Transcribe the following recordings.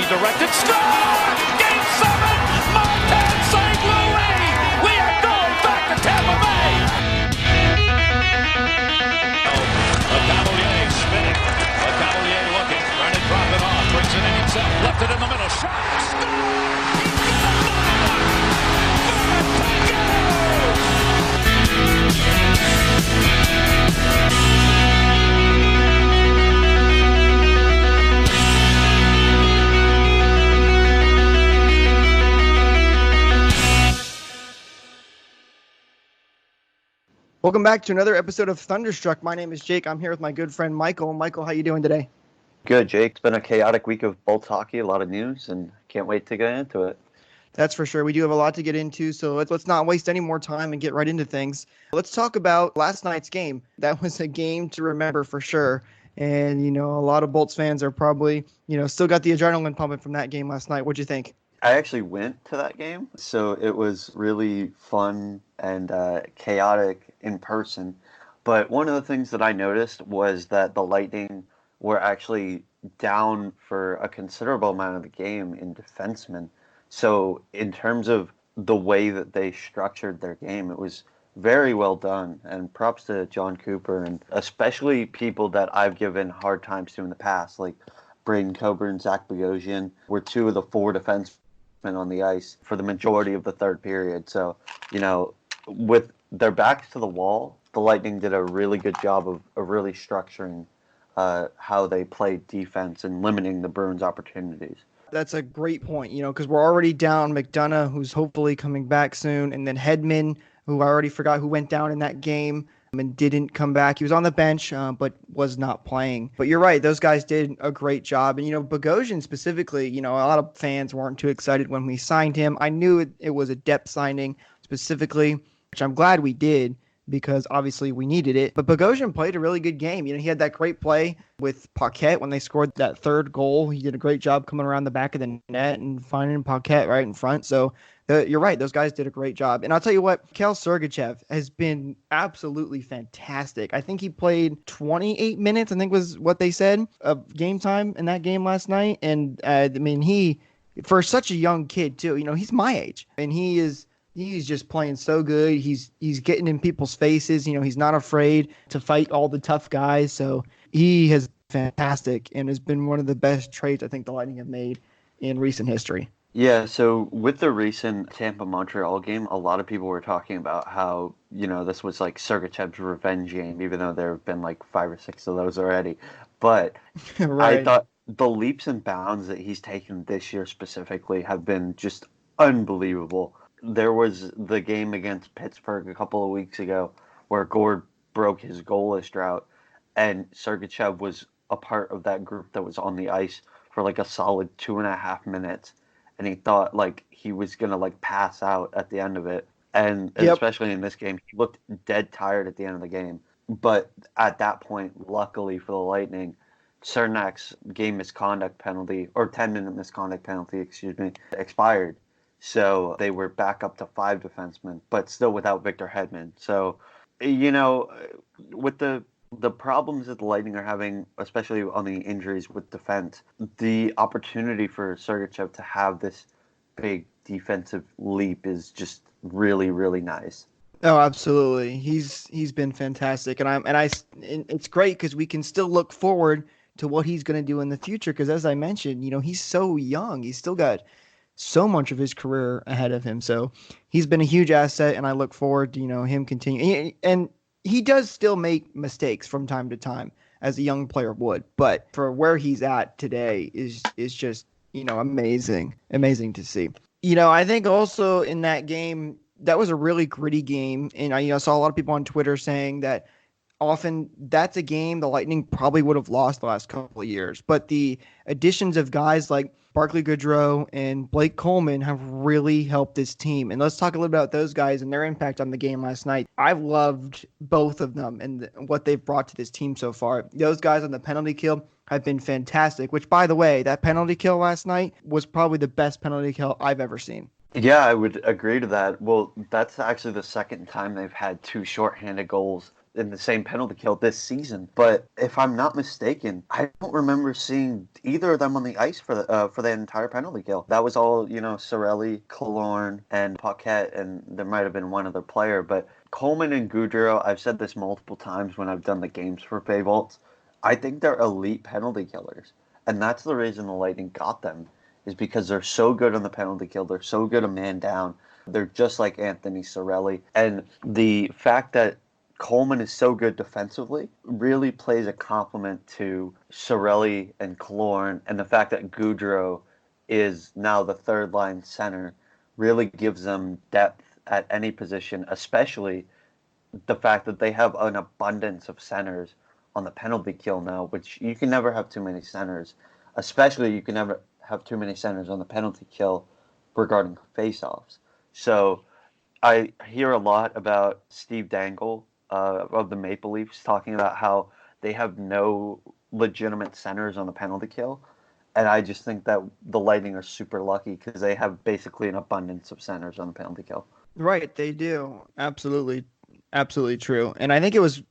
directed. Score! Game 7! Martin St. Louis! We are going back to Tampa Bay! A Cavalier spinning. A Cavalier looking. Trying to drop it off. Brings it in himself. Left it in the middle. Shot! Score! Welcome back to another episode of Thunderstruck. My name is Jake. I'm here with my good friend Michael. Michael, how you doing today? Good, Jake. It's been a chaotic week of Bolts hockey, a lot of news, and can't wait to get into it. That's for sure. We do have a lot to get into, so let's not waste any more time and get right into things. Let's talk about last night's game. That was a game to remember for sure. And, a lot of Bolts fans are probably, still got the adrenaline pumping from that game last night. What'd you think? I actually went to that game, so it was really fun and chaotic in person. But one of the things that I noticed was that the Lightning were actually down for a considerable amount of the game in defensemen. So in terms of the way that they structured their game, it was very well done. And props to John Cooper, and especially people that I've given hard times to in the past, like Braden Coburn, Zach Bogosian, were two of the four defensemen on the ice for the majority of the third period. So, with their backs to the wall, the Lightning did a really good job of really structuring how they played defense and limiting the Bruins' opportunities. That's a great point, because we're already down McDonough, who's hopefully coming back soon, and then Hedman, who I already forgot who went down in that game and didn't come back. He was on the bench, but was not playing. But you're right, those guys did a great job. And, Bogosian specifically, a lot of fans weren't too excited when we signed him. I knew it was a depth signing specifically, which I'm glad we did, because obviously we needed it. But Bogosian played a really good game. He had that great play with Paquette when they scored that third goal. He did a great job coming around the back of the net and finding Paquette right in front. So you're right. Those guys did a great job. And I'll tell you what, Mikhail Sergachev has been absolutely fantastic. I think he played 28 minutes, I think was what they said, of game time in that game last night. And he, for such a young kid too, he's my age, and he's just playing so good. He's getting in people's faces. He's not afraid to fight all the tough guys. So he has been fantastic and has been one of the best trades I think the Lightning have made in recent history. Yeah, so with the recent Tampa-Montreal game, a lot of people were talking about how, this was like Sergachev's revenge game, even though there have been like 5 or 6 of those already. But right. I thought the leaps and bounds that he's taken this year specifically have been just unbelievable. There was the game against Pittsburgh a couple of weeks ago where Gord broke his goalless drought, and Sergachev was a part of that group that was on the ice for like a solid 2.5 minutes. And he thought like he was going to like pass out at the end of it. And especially in this game, he looked dead tired at the end of the game. But at that point, luckily for the Lightning, Cernak's game misconduct penalty, or 10-minute misconduct penalty, expired. So they were back up to 5 defensemen, but still without Victor Hedman. So, with the problems that the Lightning are having, especially on the injuries with defense, the opportunity for Sergachev to have this big defensive leap is just really, really nice. Oh, absolutely. He's been fantastic, and it's great because we can still look forward to what he's going to do in the future. Because as I mentioned, he's so young. He's still got so much of his career ahead of him. So he's been a huge asset, and I look forward to, him continuing. And he does still make mistakes from time to time, as a young player would. But for where he's at today is just, amazing to see. I think also in that game, that was a really gritty game. And I saw a lot of people on Twitter saying that often that's a game the Lightning probably would have lost the last couple of years. But the additions of guys like Barclay Goodrow and Blake Coleman have really helped this team. And let's talk a little about those guys and their impact on the game last night. I've loved both of them and what they've brought to this team so far. Those guys on the penalty kill have been fantastic, which, by the way, that penalty kill last night was probably the best penalty kill I've ever seen. Yeah, I would agree to that. Well, that's actually the second time they've had 2 shorthanded goals in the same penalty kill this season. But if I'm not mistaken, I don't remember seeing either of them on the ice for the entire penalty kill. That was all, Cirelli, Killorn, and Paquette, and there might have been one other player. But Coleman and Gaudreau, I've said this multiple times when I've done the games for Fay Vaults, I think they're elite penalty killers. And that's the reason the Lightning got them, is because they're so good on the penalty kill. They're so good a man down. They're just like Anthony Cirelli. And the fact that Coleman is so good defensively really plays a compliment to Cirelli and Killorn. And the fact that Gaudreau is now the third line center really gives them depth at any position, especially the fact that they have an abundance of centers on the penalty kill now, which you can never have too many centers. Especially you can never have too many centers on the penalty kill regarding faceoffs. So I hear a lot about Steve Dangle of the Maple Leafs talking about how they have no legitimate centers on the penalty kill. And I just think that the Lightning are super lucky because they have basically an abundance of centers on the penalty kill. Right, they do. Absolutely. Absolutely true. And I think it was,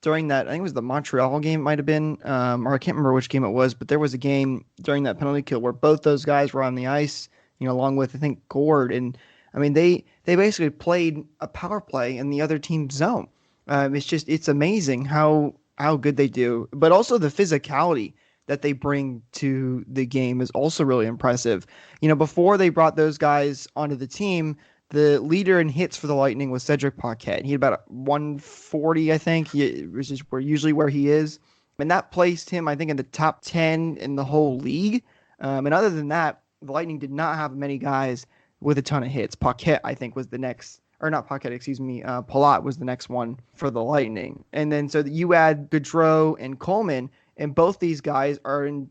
during that, I think it was the Montreal game, it might have been, or I can't remember which game it was, but there was a game during that penalty kill where both those guys were on the ice, along with, I think, Gord. And I mean, they basically played a power play in the other team's zone. It's amazing how good they do, but also the physicality that they bring to the game is also really impressive. Before they brought those guys onto the team, the leader in hits for the Lightning was Cedric Paquette. He had about 140, I think, which is usually where he is. And that placed him, I think, in the top 10 in the whole league. And other than that, the Lightning did not have many guys with a ton of hits. Paquette, I think, was the next, or not Paquette, excuse me, Palat was the next one for the Lightning. And then so you add Gaudreau and Coleman, and both these guys are in,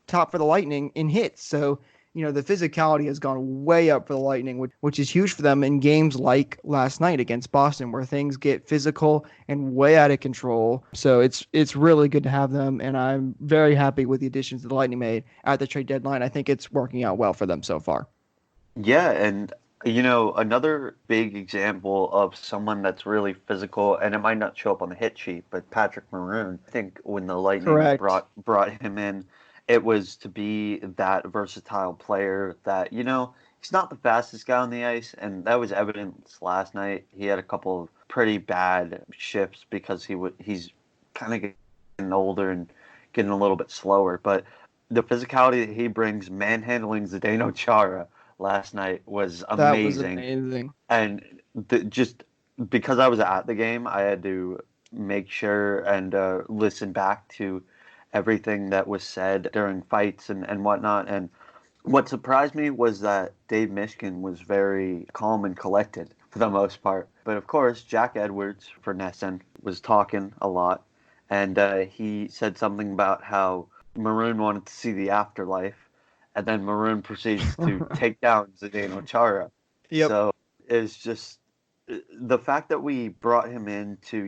top for the Lightning in hits. So, the physicality has gone way up for the Lightning, which is huge for them in games like last night against Boston, where things get physical and way out of control. So it's really good to have them, and I'm very happy with the additions that the Lightning made at the trade deadline. I think it's working out well for them so far. Yeah, and another big example of someone that's really physical, and it might not show up on the hit sheet, but Patrick Maroon. I think when the Lightning brought him in, it was to be that versatile player that, he's not the fastest guy on the ice, and that was evident last night. He had a couple of pretty bad shifts because he's kind of getting older and getting a little bit slower. But the physicality that he brings, manhandling Zdeno Chara last night was amazing. That was amazing. And just because I was at the game, I had to make sure and listen back to everything that was said during fights and whatnot. And what surprised me was that Dave Mishkin was very calm and collected for the most part. But of course, Jack Edwards for Nesson was talking a lot. And he said something about how Maroon wanted to see the afterlife. And then Maroon proceeds to take down Zdeno Chara. Yep. So it's just the fact that we brought him in to,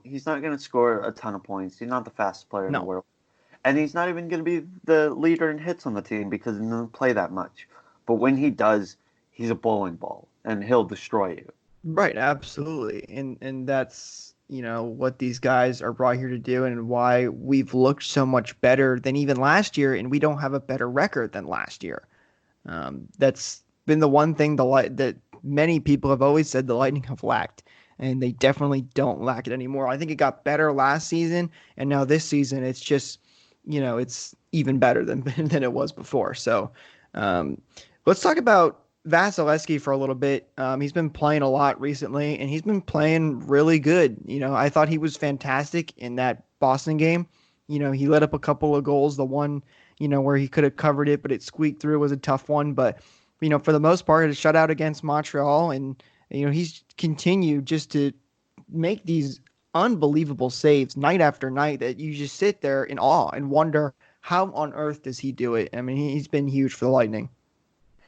he's not going to score a ton of points. He's not the fastest player in the world. And he's not even going to be the leader in hits on the team because he doesn't play that much. But when he does, he's a bowling ball, and he'll destroy you. Right, absolutely. And that's, what these guys are brought here to do and why we've looked so much better than even last year, and we don't have a better record than last year. That's been the one thing that many people have always said the Lightning have lacked, and they definitely don't lack it anymore. I think it got better last season, and now this season it's just, it's even better than it was before. So let's talk about Vasil Levski for a little bit. He's been playing a lot recently, and he's been playing really good. I thought he was fantastic in that Boston game. He let up a couple of goals. The one, where he could have covered it, but it squeaked through was a tough one. But, for the most part, a shutout against Montreal, and, he's continued just to make these unbelievable saves night after night that you just sit there in awe and wonder how on earth does he do it. I mean, he's been huge for the Lightning.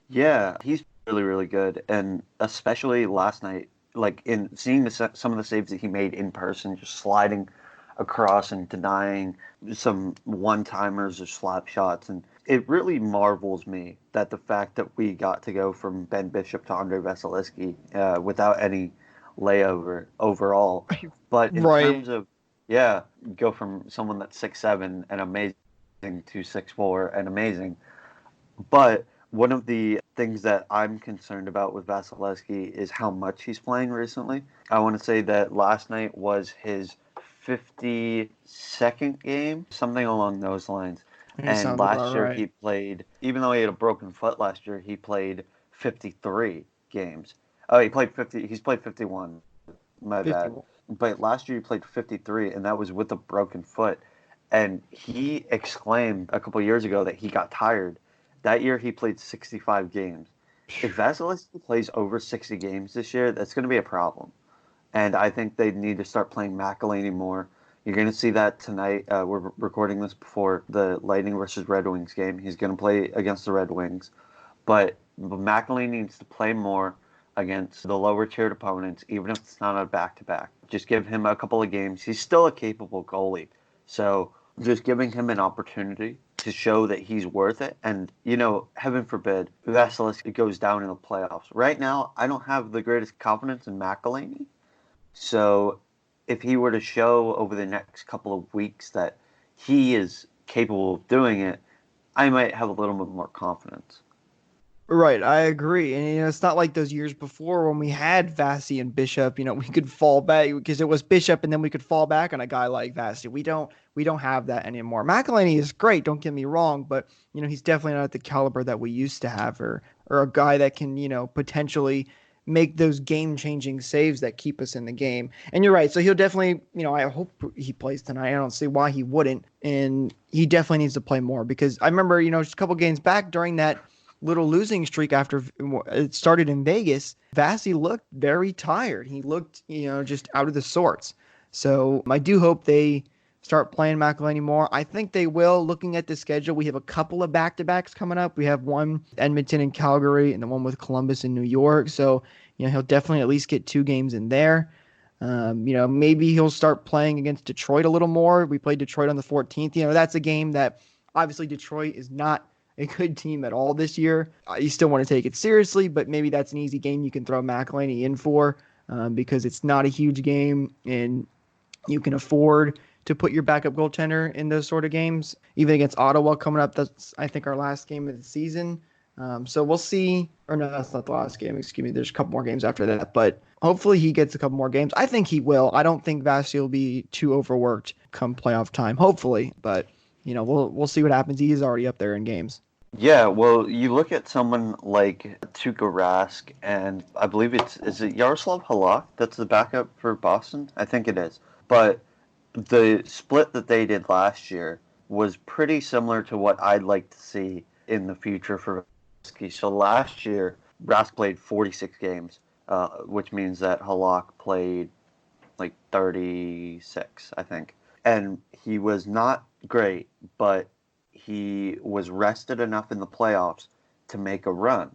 Yeah, he's really, really good. And especially last night, like in seeing some of the saves that he made in person, just sliding across and denying some one-timers or slap shots. And it really marvels me that the fact that we got to go from Ben Bishop to Andrei Vasilevsky without any layover overall. But in Right. terms of, yeah, go from someone that's 6'7" and amazing to 6'4" and amazing. But one of the things that I'm concerned about with Vasilevsky is how much he's playing recently. I want to say that last night was his 52nd game, something along those lines. It And sounds about last year right. he played, even though he had a broken foot last year, he played 53 games. Oh, he's played 51. My bad. 51. But last year he played 53, and that was with a broken foot. And he exclaimed a couple years ago that he got tired. That year he played 65 games. If Vasilevsky plays over 60 games this year, that's going to be a problem. And I think they need to start playing McElhinney more. You're going to see that tonight. We're recording this before the Lightning versus Red Wings game. He's going to play against the Red Wings. But McElhinney needs to play more against the lower tiered opponents, even if it's not a back to back. Just give him a couple of games. He's still a capable goalie. So just giving him an opportunity to show that he's worth it. And, heaven forbid, Vasilevsky goes down in the playoffs. Right now, I don't have the greatest confidence in McElhinney. So if he were to show over the next couple of weeks that he is capable of doing it, I might have a little bit more confidence. Right, I agree. And it's not like those years before when we had Vasi and Bishop, we could fall back because it was Bishop and then we could fall back on a guy like Vasi. We don't have that anymore. McElhinney is great, don't get me wrong, but he's definitely not at the caliber that we used to have or a guy that can, potentially make those game-changing saves that keep us in the game. And you're right. So he'll definitely, I hope he plays tonight. I don't see why he wouldn't. And he definitely needs to play more because I remember, just a couple games back during that little losing streak after it started in Vegas, Vasi looked very tired. He looked, just out of the sorts. So I do hope they start playing McElhinney more. I think they will. Looking at the schedule, we have a couple of back-to-backs coming up. We have one Edmonton and Calgary, and the one with Columbus and New York. So he'll definitely at least get 2 games in there. Maybe he'll start playing against Detroit a little more. We played Detroit on the 14th. That's a game that obviously Detroit is not a good team at all this year. You still want to take it seriously, but maybe that's an easy game you can throw McElhinney in for because it's not a huge game and you can afford to put your backup goaltender in those sort of games. Even against Ottawa coming up, that's, I think, our last game of the season. So we'll see. Or no, that's not the last game. Excuse me. There's a couple more games after that. But hopefully he gets a couple more games. I think he will. I don't think Vasil will be too overworked come playoff time. Hopefully. But, we'll see what happens. He is already up there in games. Yeah, well, you look at someone like Tuukka Rask, and I believe is it Yaroslav Halak that's the backup for Boston? I think it is. But the split that they did last year was pretty similar to what I'd like to see in the future for Rask. So last year, Rask played 46 games, which means that Halak played like 36, I think. And he was not great, but he was rested enough in the playoffs to make a run.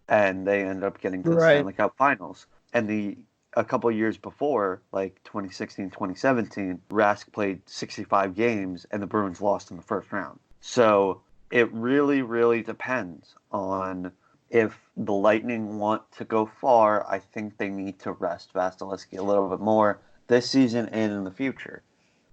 And they ended up getting to the Right. Stanley Cup Finals. And a couple years before, like 2016, 2017, Rask played 65 games and the Bruins lost in the first round. So it really, really depends on if the Lightning want to go far. I think they need to rest Vasilevsky a little bit more this season and in the future.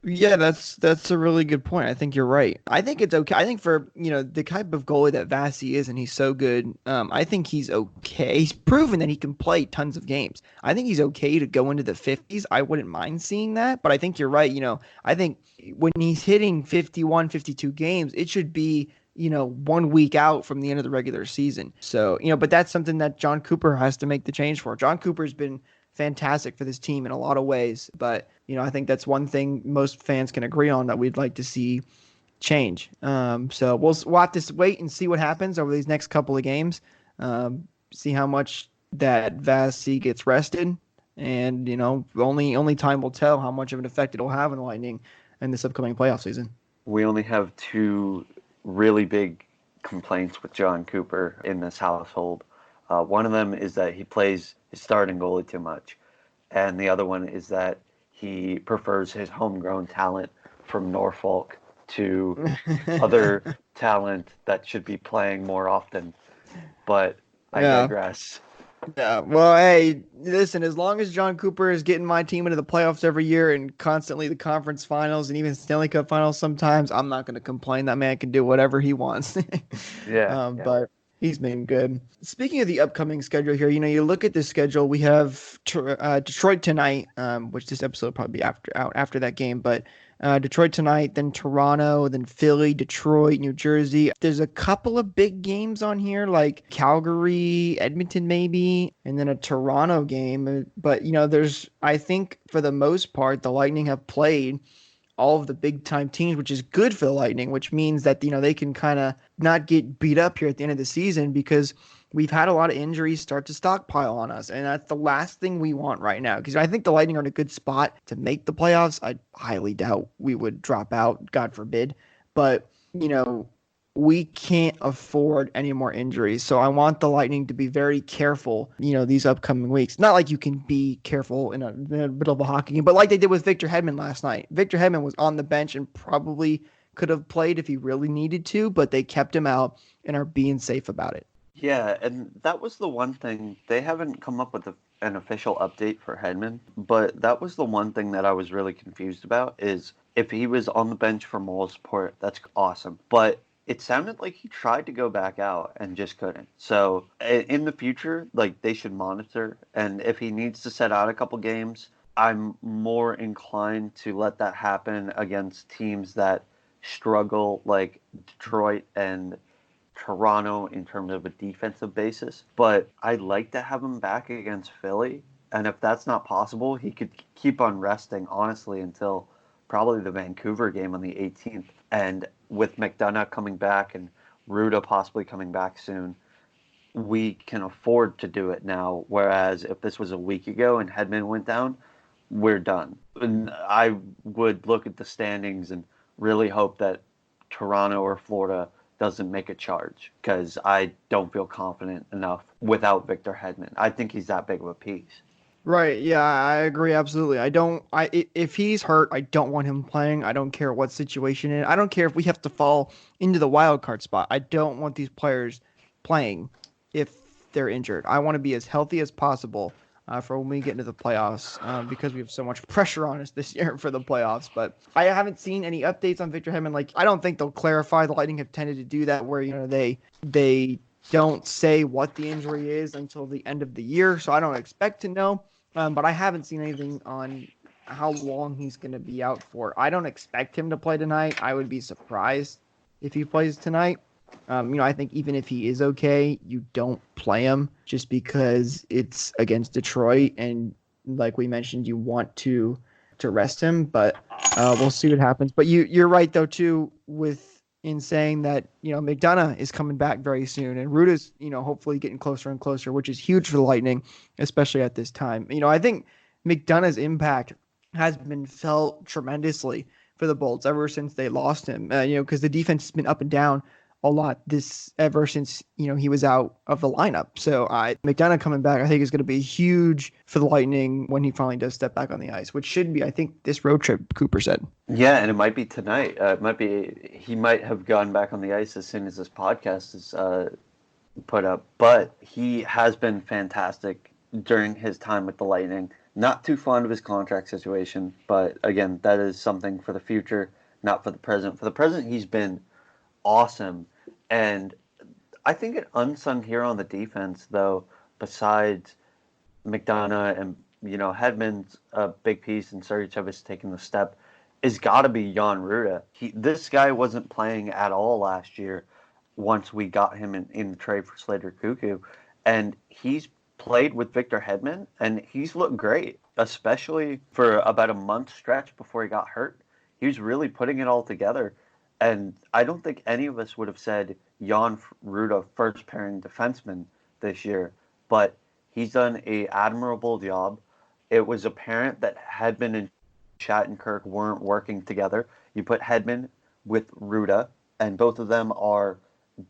Yeah, that's a really good point. I think you're right. I think it's okay. I think for the type of goalie that Vasi is, and he's so good. I think he's okay. He's proven that he can play tons of games. I think he's okay to go into the 50s. I wouldn't mind seeing that, but I think you're right. I think when he's hitting 51, 52 games, it should be 1 week out from the end of the regular season. So but that's something that John Cooper has to make the change for. John Cooper's been fantastic for this team in a lot of ways. But, I think that's one thing most fans can agree on that we'd like to see change. So we'll have to wait and see what happens over these next couple of games. See how much that Vasi gets rested. And, only time will tell how much of an effect it'll have on the Lightning in this upcoming playoff season. We only have two really big complaints with John Cooper in this household. One of them is that he plays his starting goalie too much. And the other one is that he prefers his homegrown talent from Norfolk to other talent that should be playing more often. But I Yeah. digress. Yeah, well, hey, listen, as long as John Cooper is getting my team into the playoffs every year and constantly the conference finals and even Stanley Cup finals sometimes, I'm not going to complain. That man can do whatever he wants. Yeah, yeah. But he's been good. Speaking of the upcoming schedule here, you look at this schedule, we have Detroit tonight, which this episode will probably be after that game, but Detroit tonight, then Toronto, then Philly, Detroit, New Jersey. There's a couple of big games on here, like Calgary, Edmonton, maybe, and then a Toronto game. But, I think for the most part, the Lightning have played all of the big time teams, which is good for the Lightning, which means that, they can kind of not get beat up here at the end of the season because we've had a lot of injuries start to stockpile on us. And that's the last thing we want right now because I think the Lightning are in a good spot to make the playoffs. I highly doubt we would drop out, God forbid. But, we can't afford any more injuries. So I want the Lightning to be very careful, these upcoming weeks. Not like you can be careful in the middle of a hockey game, but like they did with Victor Hedman last night. Victor Hedman was on the bench and probably could have played if he really needed to, but they kept him out and are being safe about it. Yeah, and that was the one thing. They haven't come up with an official update for Hedman, but that was the one thing that I was really confused about is if he was on the bench for moral support, that's awesome. But it sounded like he tried to go back out and just couldn't. So in the future, like they should monitor, and if he needs to set out a couple games, I'm more inclined to let that happen against teams that struggle like Detroit and Toronto in terms of a defensive basis, but I'd like to have him back against Philly. And if that's not possible, he could keep on resting, honestly, until probably the Vancouver game on the 18th. And with McDonough coming back and Ruda possibly coming back soon, we can afford to do it now. Whereas if this was a week ago and Hedman went down, we're done. And I would look at the standings and really hope that Toronto or Florida doesn't make a charge because I don't feel confident enough without Victor Hedman. I think he's that big of a piece. Right. Yeah, I agree. Absolutely. If he's hurt, I don't want him playing. I don't care what situation it is. I don't care if we have to fall into the wild card spot. I don't want these players playing if they're injured. I want to be as healthy as possible for when we get into the playoffs because we have so much pressure on us this year for the playoffs. But I haven't seen any updates on Victor Hedman. Like, I don't think they'll clarify. The Lightning have tended to do that where, they don't say what the injury is until the end of the year. So I don't expect to know. But I haven't seen anything on how long he's going to be out for. I don't expect him to play tonight. I would be surprised if he plays tonight. I think even if he is okay, you don't play him just because it's against Detroit. And like we mentioned, you want to rest him. But we'll see what happens. But you're right, though, too, in saying that, McDonough is coming back very soon and Ruda's, hopefully getting closer and closer, which is huge for the Lightning, especially at this time. I think McDonough's impact has been felt tremendously for the Bolts ever since they lost him, because the defense has been up and down a lot ever since, he was out of the lineup. So McDonough coming back, I think is going to be huge for the Lightning when he finally does step back on the ice, which should be, I think, this road trip, Cooper said. Yeah, and it might be tonight. He might have gone back on the ice as soon as this podcast is put up. But he has been fantastic during his time with the Lightning. Not too fond of his contract situation, but again, that is something for the future, not for the present. For the present, he's been awesome. And I think an unsung hero on the defense, though, besides McDonough and, Hedman's a big piece and Sergachev is taking the step, is got to be Yon Reira. This guy wasn't playing at all last year once we got him in the trade for Slater Cuckoo. And he's played with Victor Hedman, and he's looked great, especially for about a month stretch before he got hurt. He was really putting it all together. And I don't think any of us would have said Yon Reira first pairing defenseman this year, but he's done an admirable job. It was apparent that Hedman and Shattenkirk weren't working together. You put Hedman with Reira, and both of them are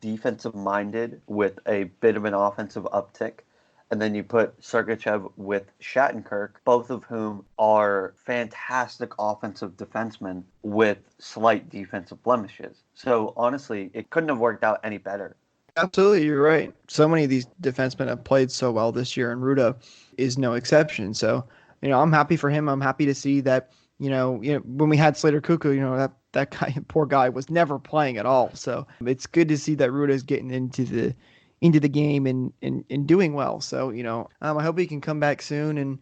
defensive minded with a bit of an offensive uptick. And then you put Sergachev with Shattenkirk, both of whom are fantastic offensive defensemen with slight defensive blemishes. So honestly, it couldn't have worked out any better. Absolutely, you're right. So many of these defensemen have played so well this year, and Ruda is no exception. So, I'm happy for him. I'm happy to see that, when we had Slater Cuckoo, that guy, poor guy, was never playing at all. So it's good to see that Ruda is getting into the game and doing well. So, I hope he can come back soon and,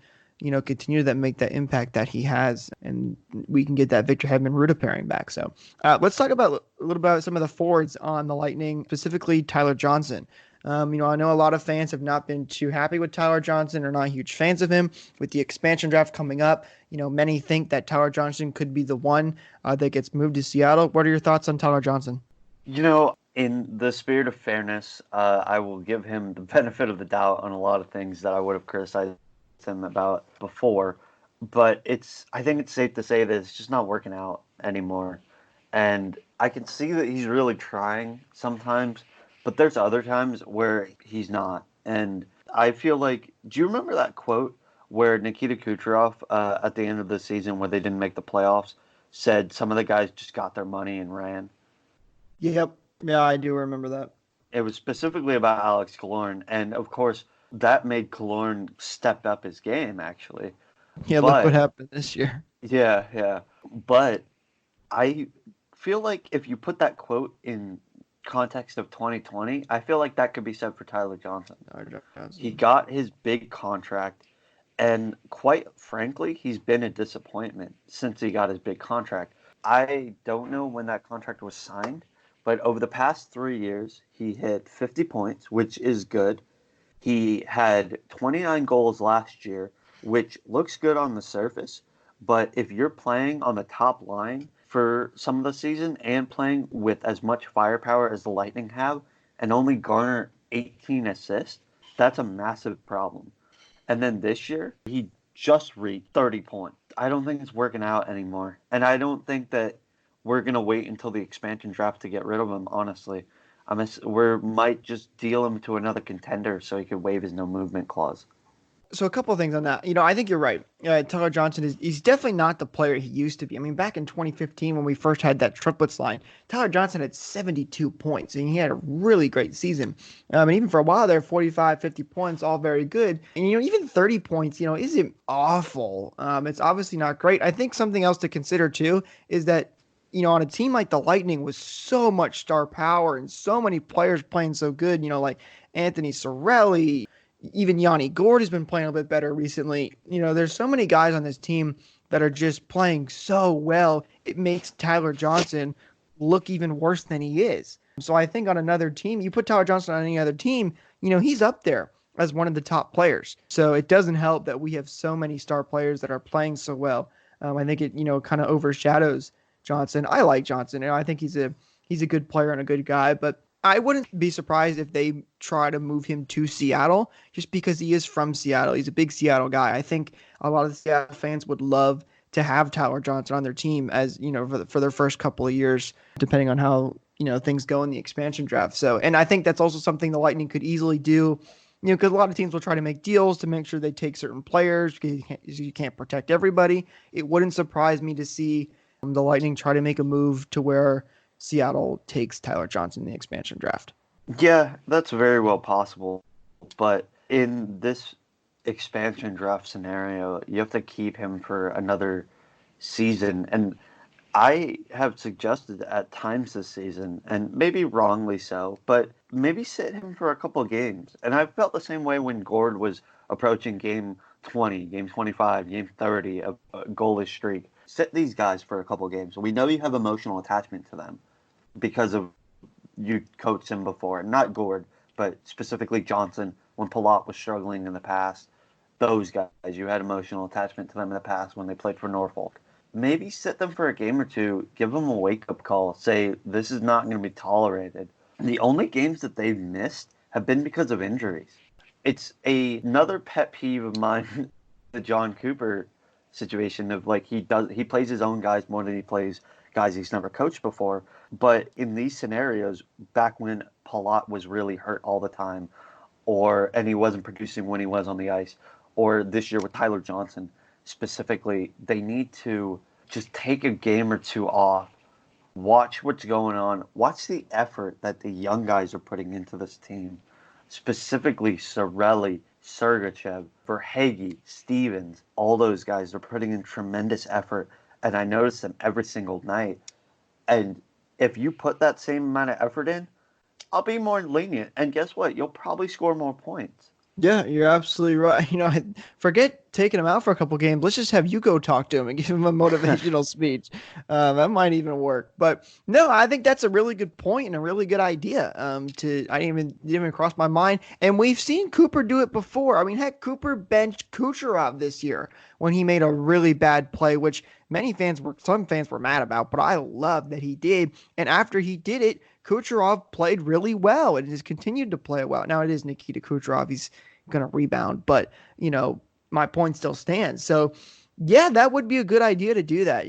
continue to make that impact that he has, and we can get that Victor Hedman Ruda pairing back. So let's talk about a little about some of the forwards on the Lightning, specifically Tyler Johnson. I know a lot of fans have not been too happy with Tyler Johnson or not huge fans of him. With the expansion draft coming up, many think that Tyler Johnson could be the one that gets moved to Seattle. What are your thoughts on Tyler Johnson? In the spirit of fairness, I will give him the benefit of the doubt on a lot of things that I would have criticized him about before. But I think it's safe to say that it's just not working out anymore. And I can see that he's really trying sometimes, but there's other times where he's not. And I feel like, do you remember that quote where Nikita Kucherov, at the end of the season where they didn't make the playoffs, said some of the guys just got their money and ran? Yep. Yeah, I do remember that. It was specifically about Alex Killorn, and of course, that made Killorn step up his game, actually. Yeah, look what But, happened this year. yeah. But I feel like if you put that quote in context of 2020, I feel like that could be said for Tyler Johnson. Tyler Johnson. He got his big contract, and quite frankly, he's been a disappointment since he got his big contract. I don't know when that contract was signed, but over the past 3 years, he hit 50 points, which is good. He had 29 goals last year, which looks good on the surface. But if you're playing on the top line for some of the season and playing with as much firepower as the Lightning have and only garner 18 assists, that's a massive problem. And then this year, he just reached 30 points. I don't think it's working out anymore. And I don't think that we're going to wait until the expansion draft to get rid of him, honestly. We might just deal him to another contender so he could waive his no movement clause. So a couple of things on that. I think you're right. Tyler Johnson he's definitely not the player he used to be. I mean, back in 2015 when we first had that triplets line, Tyler Johnson had 72 points and he had a really great season. And even for a while there, 45, 50 points, all very good. And, even 30 points, isn't awful. It's obviously not great. I think something else to consider too is that, on a team like the Lightning with so much star power and so many players playing so good, like Anthony Cirelli, even Yanni Gourde has been playing a bit better recently. There's so many guys on this team that are just playing so well. It makes Tyler Johnson look even worse than he is. So I think on another team, you put Tyler Johnson on any other team, he's up there as one of the top players. So it doesn't help that we have so many star players that are playing so well. I think it, kind of overshadows Johnson. I like Johnson. I think he's a good player and a good guy, but I wouldn't be surprised if they try to move him to Seattle just because he is from Seattle. He's a big Seattle guy. I think a lot of the Seattle fans would love to have Tyler Johnson on their team as, for their first couple of years, depending on how, things go in the expansion draft. So, and I think that's also something the Lightning could easily do, because a lot of teams will try to make deals to make sure they take certain players because you can't protect everybody. It wouldn't surprise me to see the Lightning try to make a move to where Seattle takes Tyler Johnson in the expansion draft. Yeah, that's very well possible. But in this expansion draft scenario, you have to keep him for another season. And I have suggested at times this season, and maybe wrongly so, but maybe sit him for a couple of games. And I felt the same way when Gourde was approaching game 20, game 25, game 30, a goalless streak. Sit these guys for a couple of games. We know you have emotional attachment to them because of you coached him before. Not Gourde, but specifically Johnson when Palat was struggling in the past. Those guys, you had emotional attachment to them in the past when they played for Norfolk. Maybe sit them for a game or two, give them a wake-up call, say this is not going to be tolerated. The only games that they've missed have been because of injuries. It's another pet peeve of mine, the John Cooper situation of he plays his own guys more than he plays guys he's never coached before. But in these scenarios, back when Palat was really hurt all the time, and he wasn't producing when he was on the ice, or this year with Tyler Johnson specifically, they need to just take a game or two off Watch what's going on. Watch the effort that the young guys are putting into this team. Specifically, Sorelli, Sergachev, Verhage, Stevens, all those guys are putting in tremendous effort, and I notice them every single night. And if you put that same amount of effort in, I'll be more lenient. And guess what? You'll probably score more points. Yeah, you're absolutely right. Forget taking him out for a couple games. Let's just have you go talk to him and give him a motivational speech. That might even work. But no, I think that's a really good point and a really good idea. I didn't even cross my mind. And we've seen Cooper do it before. I mean, heck, Cooper benched Kucherov this year when he made a really bad play, which some fans were mad about, but I love that he did. And after he did it, Kucherov played really well and has continued to play well. Now it is Nikita Kucherov. He's going to rebound, but my point still stands. So yeah, that would be a good idea to do that.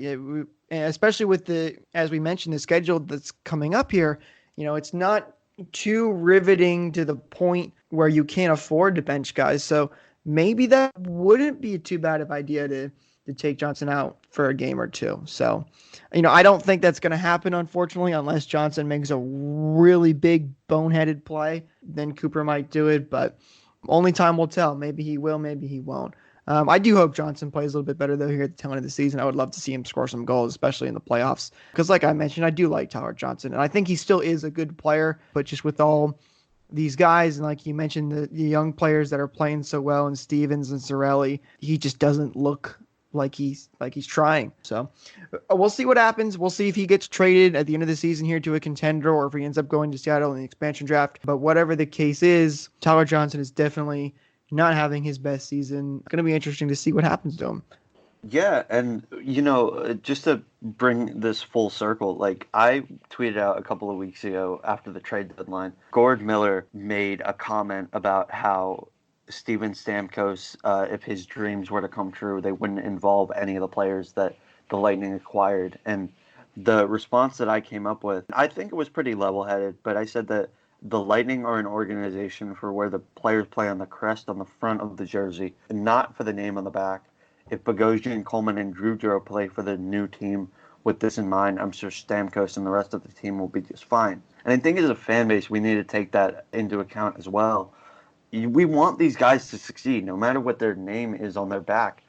Especially with as we mentioned, the schedule that's coming up here, it's not too riveting to the point where you can't afford to bench guys. So maybe that wouldn't be too bad of an idea to take Johnson out for a game or two. So, I don't think that's going to happen, unfortunately, unless Johnson makes a really big boneheaded play. Then Cooper might do it, but only time will tell. Maybe he will, maybe he won't. I do hope Johnson plays a little bit better, though, here at the tail end of the season. I would love to see him score some goals, especially in the playoffs. Because like I mentioned, I do like Tyler Johnson, and I think he still is a good player, but just with all these guys, and like you mentioned, the young players that are playing so well, and Stevens and Sorelli, he just doesn't look like he's trying. So we'll see what happens. We'll see if he gets traded at the end of the season here to a contender, or if he ends up going to Seattle in the expansion draft. But whatever the case is, Tyler Johnson is definitely not having his best season. It's going to be interesting to see what happens to him. Yeah, and just to bring this full circle, like I tweeted out a couple of weeks ago after the trade deadline, Gord Miller made a comment about how Steven Stamkos, if his dreams were to come true, they wouldn't involve any of the players that the Lightning acquired. And the response that I came up with, I think it was pretty level-headed, but I said that the Lightning are an organization for where the players play on the crest on the front of the jersey, and not for the name on the back. If Bogosian, Coleman, and Drudro play for the new team with this in mind, I'm sure Stamkos and the rest of the team will be just fine. And I think as a fan base, we need to take that into account as well. We want these guys to succeed, no matter what their name is on their back.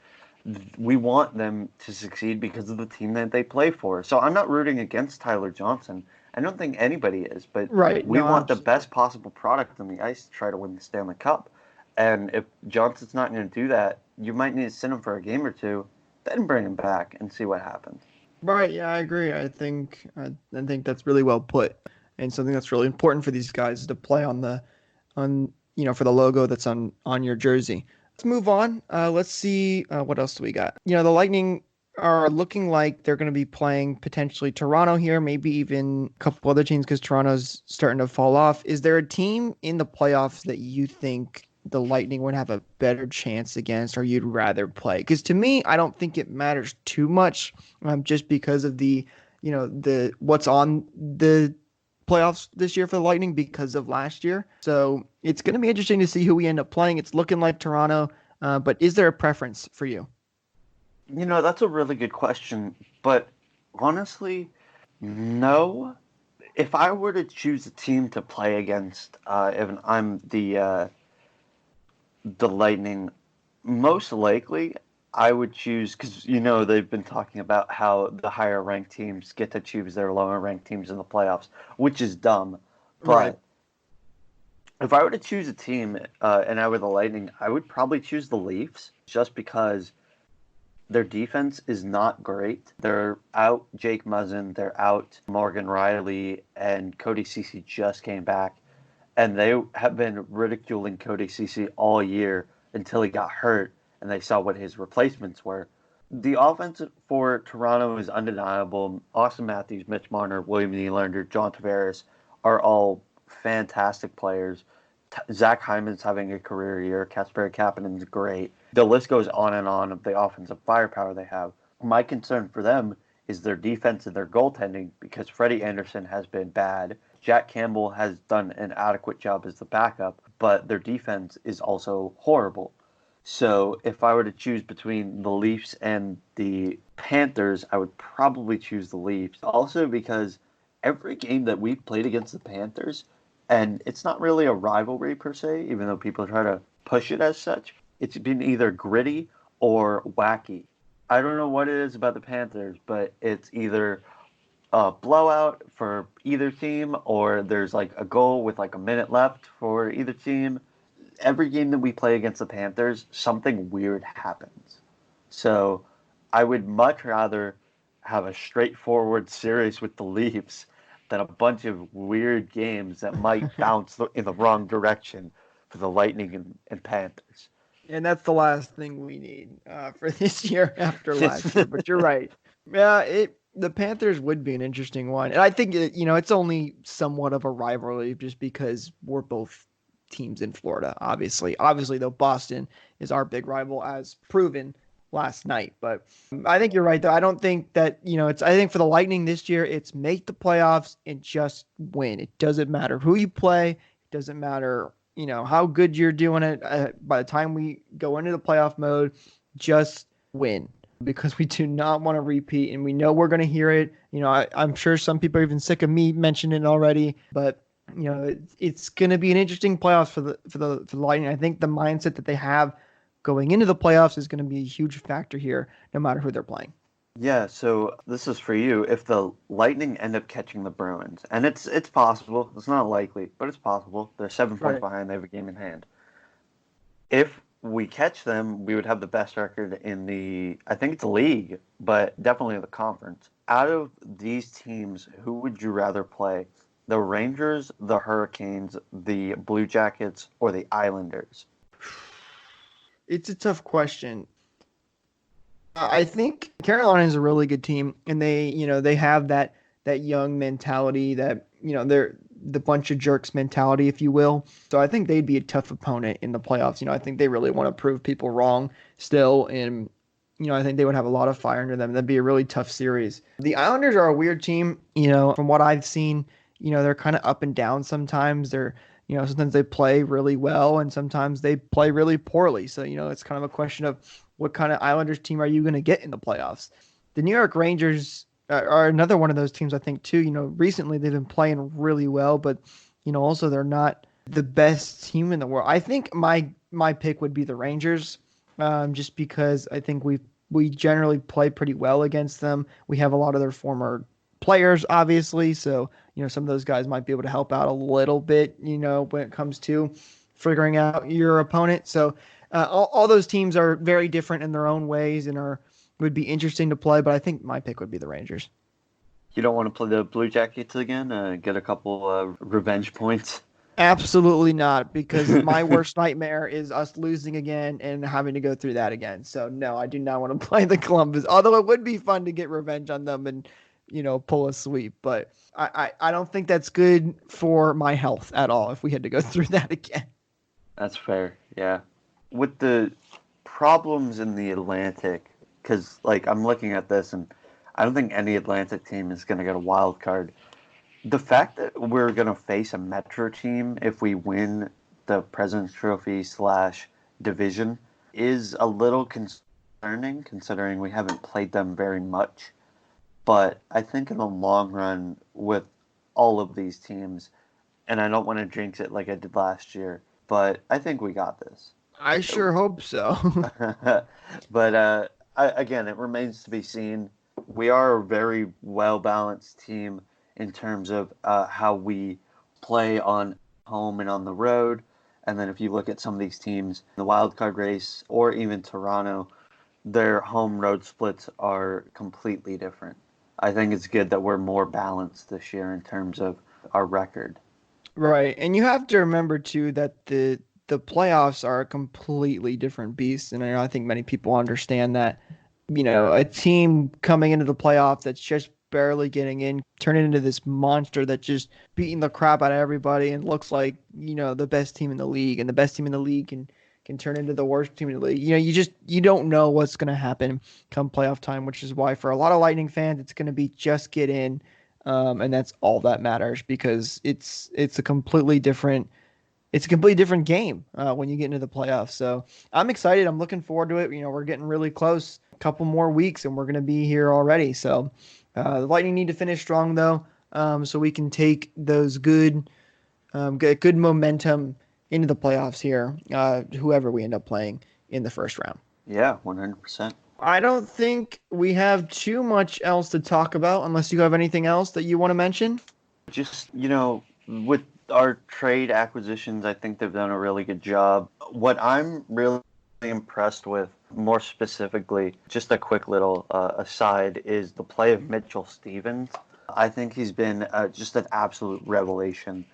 We want them to succeed because of the team that they play for. So I'm not rooting against Tyler Johnson. I don't think anybody is, but we want the best possible product on the ice to try to win the Stanley Cup. And if Johnson's not going to do that, you might need to send him for a game or two, then bring him back and see what happens. Right. Yeah, I agree. I think that's really well put, and something that's really important for these guys is to play for the logo that's on your jersey. Let's move on. Let's see what else do we got. The Lightning are looking like they're going to be playing potentially Toronto here, maybe even a couple other teams because Toronto's starting to fall off. Is there a team in the playoffs that you think the Lightning would have a better chance against, or you'd rather play? Because to me, I don't think it matters too much, just because of the what's on the playoffs this year for the Lightning because of last year. So it's going to be interesting to see who we end up playing. It's looking like Toronto, but is there a preference for you? That's a really good question, but honestly, no. If I were to choose a team to play against, if I'm the Lightning, most likely I would choose, because they've been talking about how the higher ranked teams get to choose their lower ranked teams in the playoffs, which is dumb. But Right. if I were to choose a team and I were the Lightning, I would probably choose the Leafs, just because their defense is not great. They're out Jake Muzzin, they're out Morgan Rielly, and Cody Ceci just came back. And they have been ridiculing Cody Ceci all year until he got hurt and they saw what his replacements were. The offense for Toronto is undeniable. Austin Matthews, Mitch Marner, William Nylander, John Tavares are all fantastic players. Zach Hyman's having a career year. Kasperi Kapanen's great. The list goes on and on of the offensive firepower they have. My concern for them is their defense and their goaltending, because Freddie Anderson has been bad. Jack Campbell has done an adequate job as the backup, but their defense is also horrible. So if I were to choose between the Leafs and the Panthers, I would probably choose the Leafs. Also because every game that we've played against the Panthers, and it's not really a rivalry per se, even though people try to push it as such, it's been either gritty or wacky. I don't know what it is about the Panthers, but it's either a blowout for either team or there's like a goal with like a minute left for either team. Every game that we play against the Panthers, something weird happens. So I would much rather have a straightforward series with the Leafs than a bunch of weird games that might bounce in the wrong direction for the Lightning and Panthers. And that's the last thing we need for this year after last year. But you're right. Yeah, the Panthers would be an interesting one. And I think, it's only somewhat of a rivalry just because we're both teams in Florida, obviously. Obviously, though, Boston is our big rival as proven last night. But I think you're right, though. I don't think that, I think for the Lightning this year, it's make the playoffs and just win. It doesn't matter who you play. It doesn't matter, how good you're doing it. By the time we go into the playoff mode, just win. Because we do not want to repeat, and we know we're going to hear it. I'm sure some people are even sick of me mentioning it already, but it's going to be an interesting playoffs for the Lightning. I think the mindset that they have going into the playoffs is going to be a huge factor here, no matter who they're playing. Yeah, so this is for you. If the Lightning end up catching the Bruins, and it's possible, it's not likely, but it's possible. They're 7 points behind. They have a game in hand. If we catch them, we would have the best record in I think it's the league, but definitely the conference. Out of these teams, who would you rather play? The Rangers, the Hurricanes, the Blue Jackets, or the Islanders? It's a tough question. I think Carolina is a really good team, and they have that young mentality, that they're the bunch of jerks mentality, if you will. So I think they'd be a tough opponent in the playoffs. I think they really want to prove people wrong still, and I think they would have a lot of fire under them. That'd be a really tough series. The Islanders are a weird team. From what I've seen, they're kind of up and down sometimes. They're sometimes they play really well and sometimes they play really poorly. So, it's kind of a question of what kind of Islanders team are you going to get in the playoffs? The New York Rangers are another one of those teams, I think, too. Recently they've been playing really well, but, also they're not the best team in the world. I think my pick would be the Rangers, just because I think we generally play pretty well against them. We have a lot of their former players, obviously, so some of those guys might be able to help out a little bit, when it comes to figuring out your opponent. So all those teams are very different in their own ways and would be interesting to play, but I think my pick would be the Rangers. You don't want to play the Blue Jackets again? Get a couple revenge points? Absolutely not, because my worst nightmare is us losing again and having to go through that again. So no, I do not want to play the Columbus, although it would be fun to get revenge on them and pull a sweep. But I don't think that's good for my health at all if we had to go through that again. That's fair, yeah. With the problems in the Atlantic, because I'm looking at this and I don't think any Atlantic team is going to get a wild card. The fact that we're going to face a Metro team if we win the President's Trophy / division is a little concerning, considering we haven't played them very much. But I think in the long run, with all of these teams, and I don't want to jinx it like I did last year, but I think we got this. I sure hope so. But again, it remains to be seen. We are a very well-balanced team in terms of how we play on home and on the road. And then if you look at some of these teams, the wild card race or even Toronto, their home road splits are completely different. I think it's good that we're more balanced this year in terms of our record. Right. And you have to remember, too, that the playoffs are a completely different beast. And I think many people understand that, a team coming into the playoff that's just barely getting in, turning into this monster that's just beating the crap out of everybody and looks like, the best team in the league, and the best team in the league can turn into the worst team in the league. You don't know what's going to happen come playoff time, which is why for a lot of Lightning fans, it's going to be just get in. And that's all that matters, because it's a completely different it's a completely different game when you get into the playoffs. So I'm excited. I'm looking forward to it. We're getting really close. A couple more weeks, and we're going to be here already. So the Lightning need to finish strong, though, so we can take those good momentum into the playoffs here, whoever we end up playing in the first round. Yeah, 100%. I don't think we have too much else to talk about unless you have anything else that you want to mention. Just, with our trade acquisitions, I think they've done a really good job. What I'm really impressed with, more specifically, just a quick little aside, is the play of Mitchell Stevens. I think he's been just an absolute revelation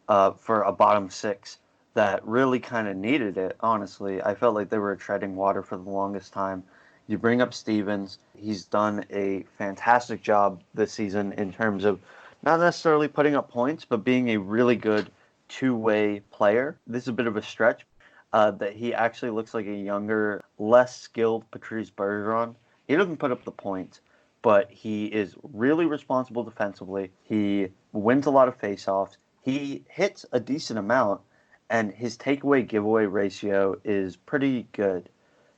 for a bottom six that really kind of needed it, honestly. I felt like they were treading water for the longest time. You bring up Stevens. He's done a fantastic job this season in terms of not necessarily putting up points, but being a really good two-way player. This is a bit of a stretch, that he actually looks like a younger, less skilled Patrice Bergeron. He doesn't put up the points, but he is really responsible defensively. He wins a lot of faceoffs. He hits a decent amount, and his takeaway giveaway ratio is pretty good.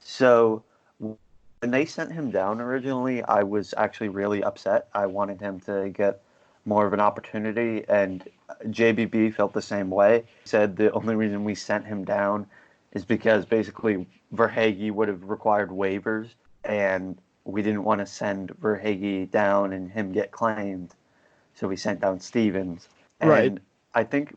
So when they sent him down originally, I was actually really upset. I wanted him to get more of an opportunity, and JBB felt the same way. He said the only reason we sent him down is because basically Verhaeghe would have required waivers, and we didn't want to send Verhaeghe down and him get claimed, so we sent down Stevens. And right. I think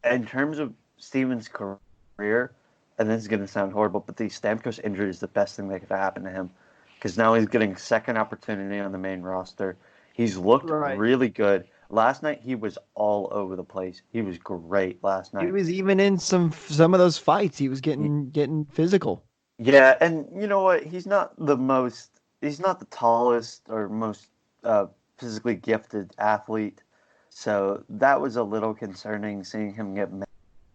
in terms of Stevens' career, and this is going to sound horrible, but the Stamkos injury is the best thing that could happen to him, because now he's getting second opportunity on the main roster. He's looked really good. Last night he was all over the place. He was great last night. He was even in some of those fights. He was getting physical. Yeah, and you know what? He's not the tallest or most physically gifted athlete. So that was a little concerning, seeing him get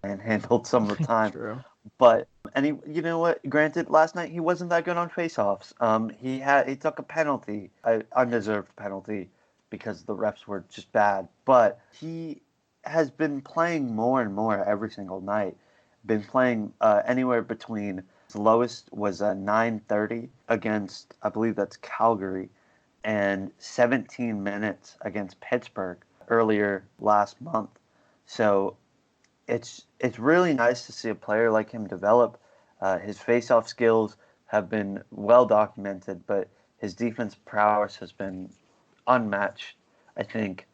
manhandled some of the time. True. But you know what? Granted, last night he wasn't that good on faceoffs. He took a penalty, an undeserved penalty, because the refs were just bad. But he has been playing more and more every single night. Been playing anywhere between, his lowest was a 9:30 against, I believe that's Calgary, and 17 minutes against Pittsburgh earlier last month. So it's really nice to see a player like him develop. His face-off skills have been well documented, but his defense prowess has been unmatched, I think,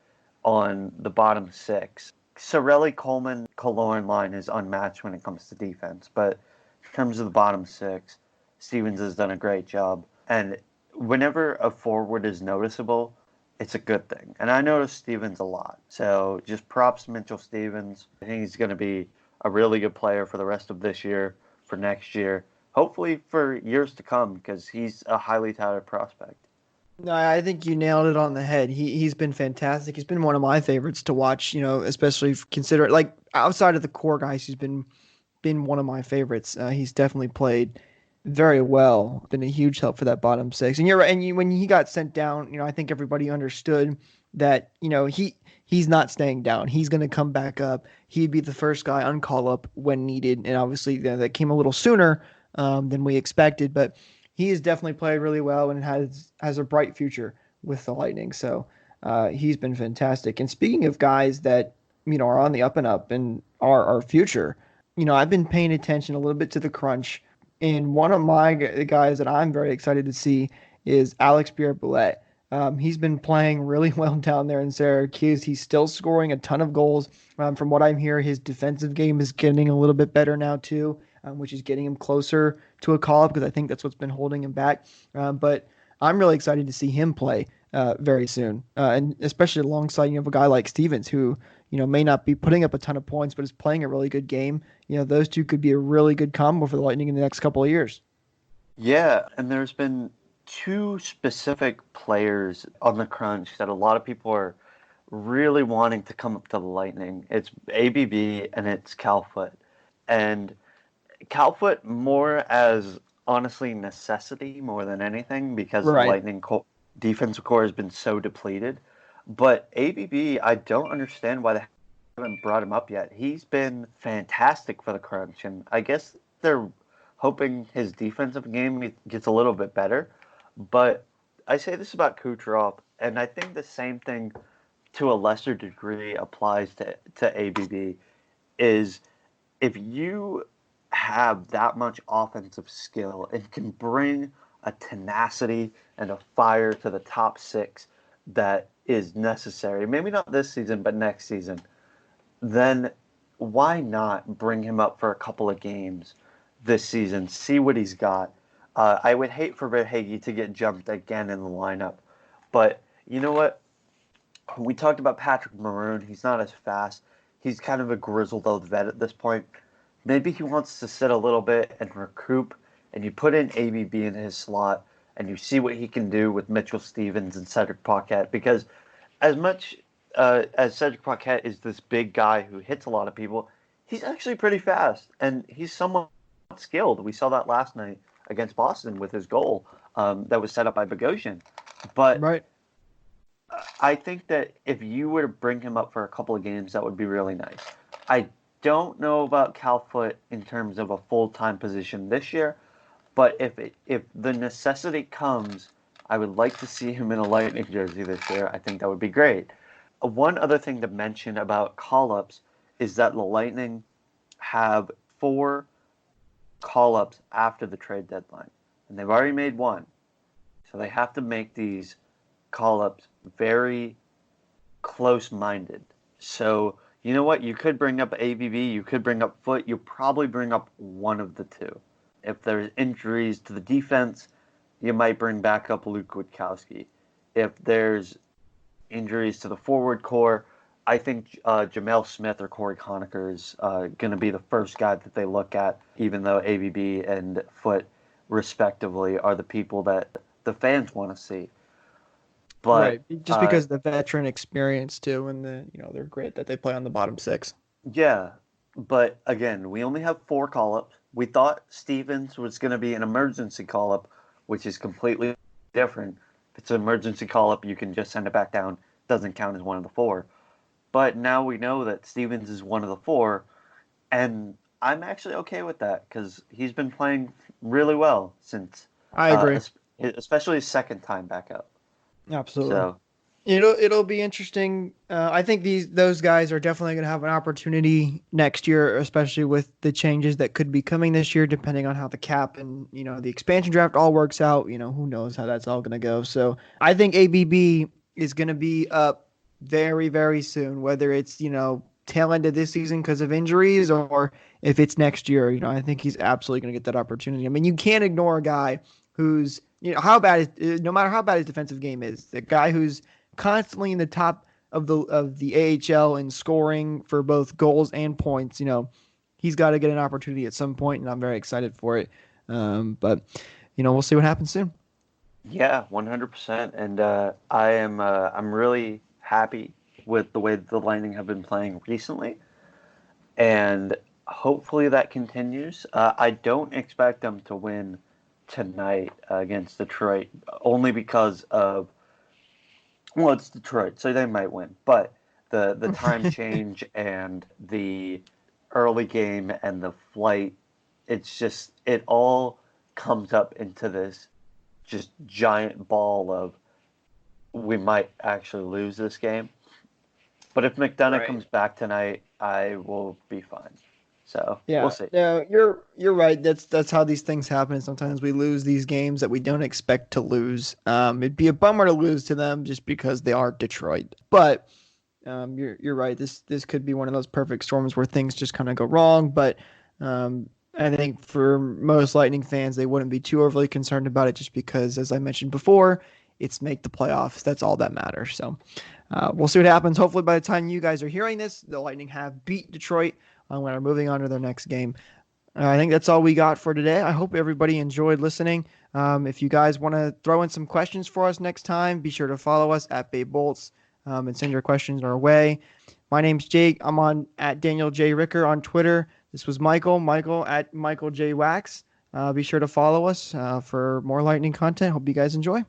on the bottom six. Cirelli, Coleman, Killorn line is unmatched when it comes to defense, but in terms of the bottom six, Stevens has done a great job. And whenever a forward is noticeable, it's a good thing. And I notice Stevens a lot. So just props to Mitchell Stevens. I think he's going to be a really good player for the rest of this year, for next year, hopefully for years to come, because he's a highly touted prospect. No, I think you nailed it on the head. He's been fantastic. He's been one of my favorites to watch, especially consider like outside of the core guys, he's been one of my favorites. He's definitely played very well, been a huge help for that bottom six. And you're right. And when he got sent down, I think everybody understood that, he's not staying down. He's going to come back up. He'd be the first guy on call up when needed. And obviously that came a little sooner than we expected, but he has definitely played really well and has a bright future with the Lightning. So he's been fantastic. And speaking of guys that, are on the up and up and are our future, I've been paying attention a little bit to the crunch. And one of my guys that I'm very excited to see is Alex Pierre-Boulet. He's been playing really well down there in Syracuse. He's still scoring a ton of goals. From what I'm hearing, his defensive game is getting a little bit better now too, which is getting him closer to a call-up, because I think that's what's been holding him back. But I'm really excited to see him play very soon, and especially alongside a guy like Stevens, who may not be putting up a ton of points, but is playing a really good game. Those two could be a really good combo for the Lightning in the next couple of years. Yeah, and there's been two specific players on the crunch that a lot of people are really wanting to come up to the Lightning. It's ABB and it's Calfoot. And Calfoot more as, honestly, necessity more than anything, because the Lightning defensive core has been so depleted. But ABB, I don't understand why the haven't brought him up yet. He's been fantastic for the Crunch, and I guess they're hoping his defensive game gets a little bit better. But I say this about Kucherov, and I think the same thing to a lesser degree applies to ABB, is if you have that much offensive skill and can bring a tenacity and a fire to the top six that is necessary, maybe not this season, but next season, then why not bring him up for a couple of games this season, see what he's got. I would hate for Verhaeghe to get jumped again in the lineup, but you know what? We talked about Patrick Maroon. He's not as fast. He's kind of a grizzled old vet at this point. Maybe he wants to sit a little bit and recoup, and you put in ABB in his slot, and you see what he can do with Mitchell Stevens and Cedric Paquette, because as much as Cedric Paquette is this big guy who hits a lot of people, he's actually pretty fast, and he's somewhat skilled. We saw that last night against Boston with his goal that was set up by Bogosian. But Right. I think that if you were to bring him up for a couple of games, that would be really nice. I don't know about Cal Foote in terms of a full-time position this year, but if the necessity comes, I would like to see him in a Lightning jersey this year. I think that would be great. One other thing to mention about call-ups is that the Lightning have 4 call-ups after the trade deadline, and they've already made 1. So they have to make these call-ups very close-minded. So, you know what? You could bring up ABB, you could bring up Foote, you probably bring up one of the two. If there's injuries to the defense, you might bring back up Luke Witkowski. If there's injuries to the forward core, I think Jamel Smith or Corey Conacher is going to be the first guy that they look at, even though ABB and Foote, respectively, are the people that the fans want to see. But, right, just because of the veteran experience too, and they're great that they play on the bottom 6. Yeah, but again, we only have 4 call-ups. We thought Stevens was going to be an emergency call-up, which is completely different. If it's an emergency call-up, you can just send it back down. Doesn't count as one of the 4. But now we know that Stevens is one of the 4, and I'm actually okay with that because he's been playing really well since. I agree, especially his second time back up. absolutely. So It'll be interesting. I think those guys are definitely going to have an opportunity next year, especially with the changes that could be coming this year, depending on how the cap and the expansion draft all works out. Who knows how that's all going to go. So I think ABB is going to be up very, very soon, whether it's tail end of this season because of injuries or if it's next year. I think he's absolutely going to get that opportunity. I mean, you can't ignore a guy who's no matter how bad his defensive game is, the guy who's constantly in the top of the AHL in scoring for both goals and points. He's got to get an opportunity at some point, and I'm very excited for it. But we'll see what happens soon. Yeah, 100%. And I'm really happy with the way the Lightning have been playing recently, and hopefully that continues. I don't expect them to win tonight against Detroit, only because of. Well, it's Detroit, so they might win. But the time change and the early game and the flight, it all comes up into this just giant ball of we might actually lose this game. But if McDonough comes back tonight, I will be fine. So we'll see. Yeah, you're right. That's how these things happen. Sometimes we lose these games that we don't expect to lose. It'd be a bummer to lose to them just because they are Detroit. But you're right. This could be one of those perfect storms where things just kind of go wrong. But I think for most Lightning fans, they wouldn't be too overly concerned about it just because, as I mentioned before, it's make the playoffs. That's all that matters. So we'll see what happens. Hopefully by the time you guys are hearing this, the Lightning have beat Detroit when they're moving on to their next game. I think that's all we got for today. I hope everybody enjoyed listening. If you guys want to throw in some questions for us next time, be sure to follow us at Bay Bolts and send your questions our way. My name's Jake. I'm on at Daniel J. Ricker on Twitter. This was Michael at Michael J. Wax. Be sure to follow us for more Lightning content. Hope you guys enjoy.